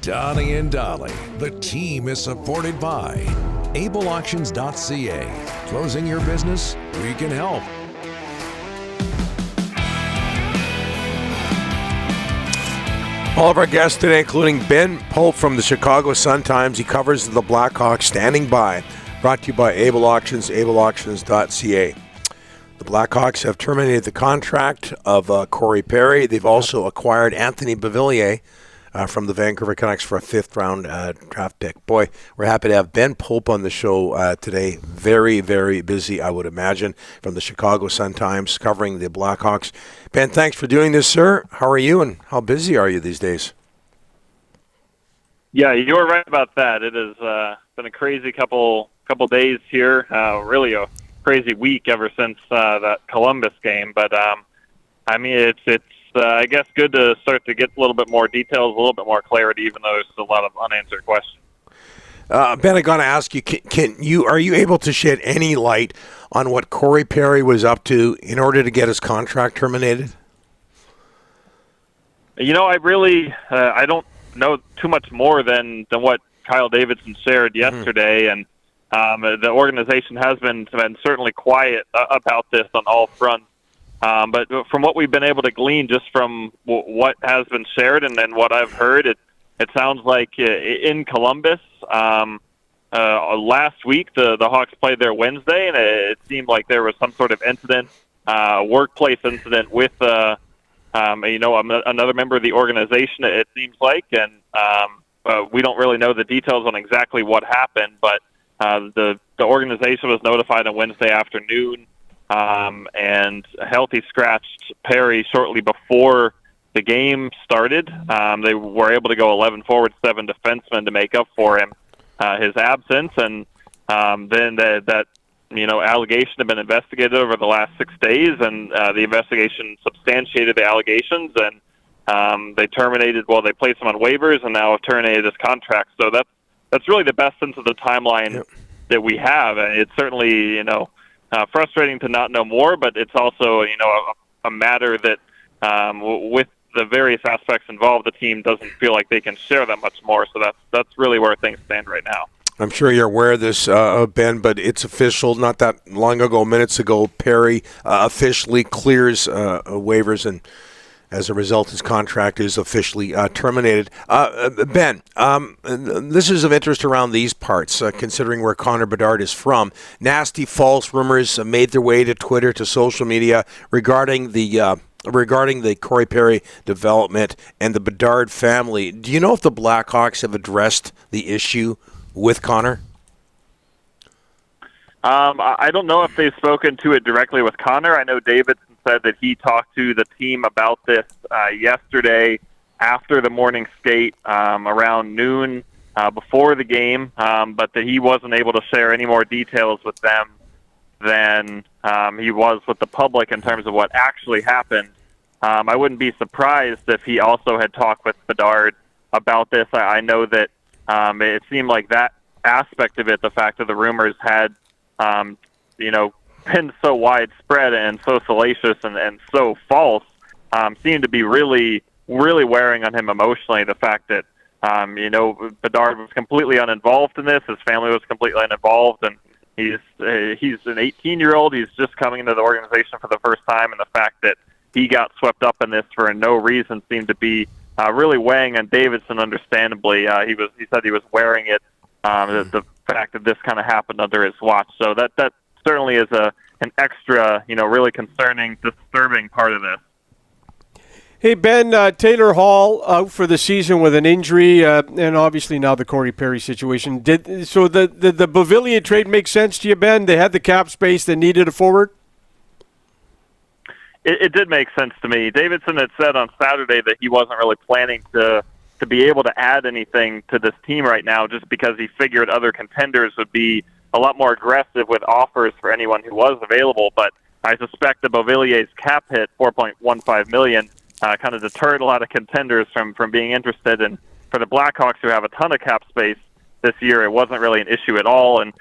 Donnie and Dolly. The team is supported by ableauctions.ca. Closing your business? We can help. All of our guests today, including Ben Pope from the Chicago Sun-Times. He covers the Blackhawks. Standing by. Brought to you by Able Auctions, ableauctions.ca. The Blackhawks have terminated the contract of Corey Perry. They've also acquired Anthony Beauvillier from the Vancouver Canucks for a fifth-round draft pick. Boy, we're happy to have Ben Pope on the show today. Very, very busy, I would imagine, from the Chicago Sun-Times covering the Blackhawks. Ben, thanks for doing this, sir. How are you, and how busy are you these days? Yeah, you were right about that. It has been a crazy couple days here. Really a crazy week ever since that Columbus game. But I mean, it's I guess good to start to get a little bit more details, a little bit more clarity, even though there's a lot of unanswered questions. Ben, I got to ask you: are you able to shed any light on what Corey Perry was up to in order to get his contract terminated? You know, I don't know too much more than what Kyle Davidson shared yesterday, and the organization has been certainly quiet about this on all fronts. But from what we've been able to glean just from what has been shared and what I've heard, it sounds like in Columbus last week the Hawks played there Wednesday, and it seemed like there was some sort of incident, workplace incident with another member of the organization. It seems like, and we don't really know the details on exactly what happened, but the organization was notified on Wednesday afternoon. And Healthy scratched Perry shortly before the game started. They were able to go 11 forward, 7 defensemen to make up for him his absence, and then that allegation had been investigated over the last 6 days, and the investigation substantiated the allegations, and they terminated. Well, they placed him on waivers, and now have terminated his contract. So that's really the best sense of the timeline that we have. It's certainly frustrating to not know more, but it's also a matter that with the various aspects involved, the team doesn't feel like they can share that much more. So that's really where things stand right now. I'm sure you're aware of this, Ben, but it's official. Not that long ago, minutes ago, Perry officially clears waivers, and as a result, his contract is officially terminated. Ben, this is of interest around these parts, considering where Connor Bedard is from. Nasty, false rumors made their way to Twitter, to social media regarding the Corey Perry development and the Bedard family. Do you know if the Blackhawks have addressed the issue with Connor? I don't know if they've spoken to it directly with Connor. I know Davidson said that he talked to the team about this yesterday after the morning skate around noon before the game, but that he wasn't able to share any more details with them than he was with the public in terms of what actually happened. I wouldn't be surprised if he also had talked with Bedard about this. I know that it seemed like that aspect of it, the fact that the rumors had, been so widespread and so salacious and so false, seemed to be really, really wearing on him emotionally. The fact that, Bedard was completely uninvolved in this. His family was completely uninvolved, and he's an 18-year-old. He's just coming into the organization for the first time, and the fact that he got swept up in this for no reason seemed to be really weighing on Davidson, understandably. He said he was wearing it, the fact that this kind of happened under his watch. So that certainly is an extra, really concerning, disturbing part of this. Hey, Ben, Taylor Hall out for the season with an injury, and obviously now the Corey Perry situation. Did the Beauvillier trade make sense to you, Ben? They had the cap space, they needed a forward? It did make sense to me. Davidson had said on Saturday that he wasn't really planning to be able to add anything to this team right now, just because he figured other contenders would be a lot more aggressive with offers for anyone who was available. But I suspect the Beauvillier's cap hit, $4.15 million, kind of deterred a lot of contenders from being interested. And for the Blackhawks, who have a ton of cap space this year, it wasn't really an issue at all. And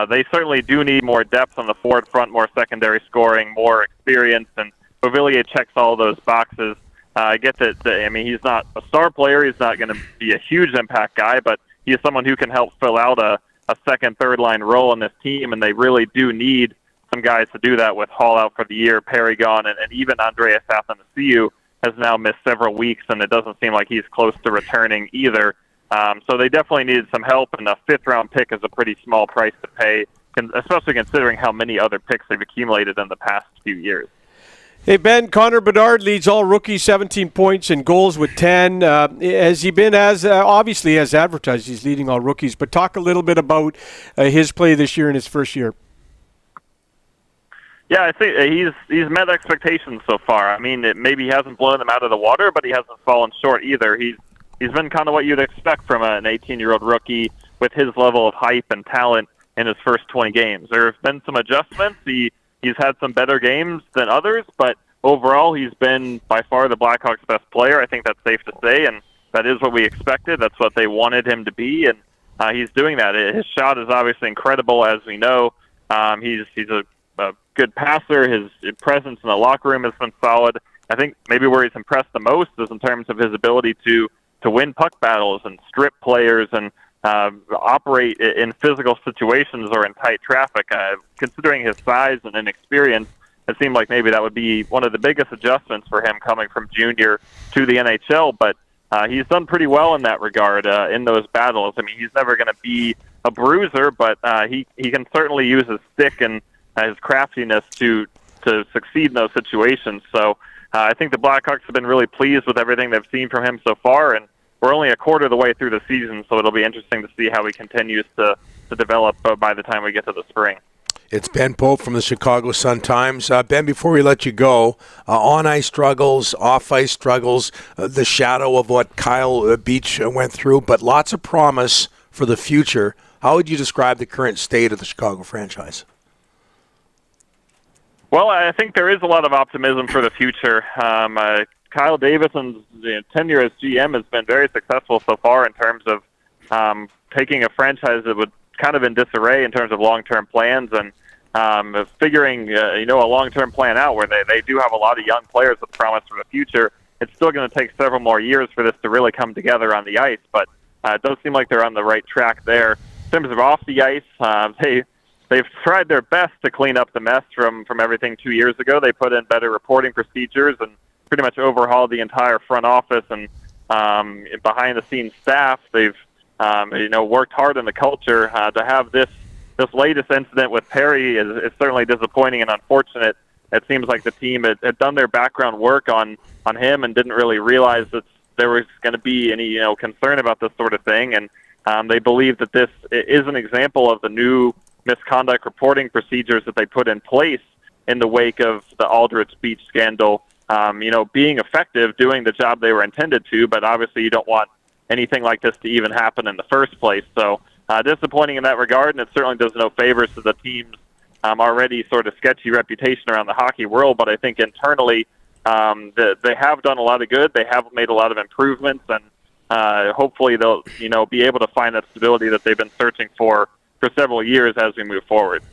they certainly do need more depth on the forward front, more secondary scoring, more experience. And Beauvillier checks all those boxes. I get that. I mean, he's not a star player. He's not going to be a huge impact guy, but he is someone who can help fill out a second, third line role in this team, and they really do need some guys to do that with Hall out for the year, Perry gone, and even Andreas Athanasiou has now missed several weeks, and it doesn't seem like he's close to returning either. So they definitely needed some help, and a fifth-round pick is a pretty small price to pay, especially considering how many other picks they've accumulated in the past few years. Hey, Ben, Connor Bedard leads all rookies, 17 points and goals with 10. Has he been obviously as advertised, he's leading all rookies, but talk a little bit about his play this year in his first year. Yeah, I think he's met expectations so far. I mean, maybe he hasn't blown them out of the water, but he hasn't fallen short either. He's been kind of what you'd expect from an 18-year-old rookie with his level of hype and talent in his first 20 games. There have been some adjustments. He's had some better games than others, but overall he's been by far the Blackhawks' best player. I think that's safe to say, and that is what we expected. That's what they wanted him to be, and he's doing that. His shot is obviously incredible, as we know. He's a good passer. His presence in the locker room has been solid. I think maybe where he's impressed the most is in terms of his ability to win puck battles and strip players and operate in physical situations or in tight traffic. Considering his size and inexperience, it seemed like maybe that would be one of the biggest adjustments for him coming from junior to the NHL, but he's done pretty well in that regard in those battles. I mean, he's never going to be a bruiser, but he can certainly use his stick and his craftiness to succeed in those situations. So I think the Blackhawks have been really pleased with everything they've seen from him so far, and we're only a quarter of the way through the season, so it'll be interesting to see how he continues to develop by the time we get to the spring. It's Ben Pope from the Chicago Sun-Times. Ben, before we let you go, on-ice struggles, off-ice struggles, the shadow of what Kyle Beach went through, but lots of promise for the future. How would you describe the current state of the Chicago franchise? Well, I think there is a lot of optimism for the future. Kyle Davidson's tenure as GM has been very successful so far in terms of taking a franchise that would kind of in disarray in terms of long-term plans and figuring a long-term plan out where they do have a lot of young players with promise for the future. It's still going to take several more years for this to really come together on the ice, but it does seem like they're on the right track there. In terms of off the ice, they've tried their best to clean up the mess from everything 2 years ago. They put in better reporting procedures and pretty much overhauled the entire front office and behind-the-scenes staff. They've worked hard on the culture. To have this latest incident with Perry is certainly disappointing and unfortunate. It seems like the team had done their background work on him and didn't really realize that there was going to be any concern about this sort of thing. And they believe that this is an example of the new misconduct reporting procedures that they put in place in the wake of the Aldrich Beach scandal. Being effective, doing the job they were intended to, but obviously you don't want anything like this to even happen in the first place. So disappointing in that regard, and it certainly does no favors to the team's already sort of sketchy reputation around the hockey world. But I think internally they have done a lot of good. They have made a lot of improvements, and hopefully they'll be able to find that stability that they've been searching for several years as we move forward.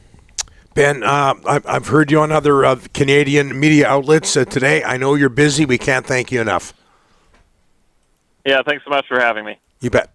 Ben, I've heard you on other Canadian media outlets today. I know you're busy. We can't thank you enough. Yeah, thanks so much for having me. You bet.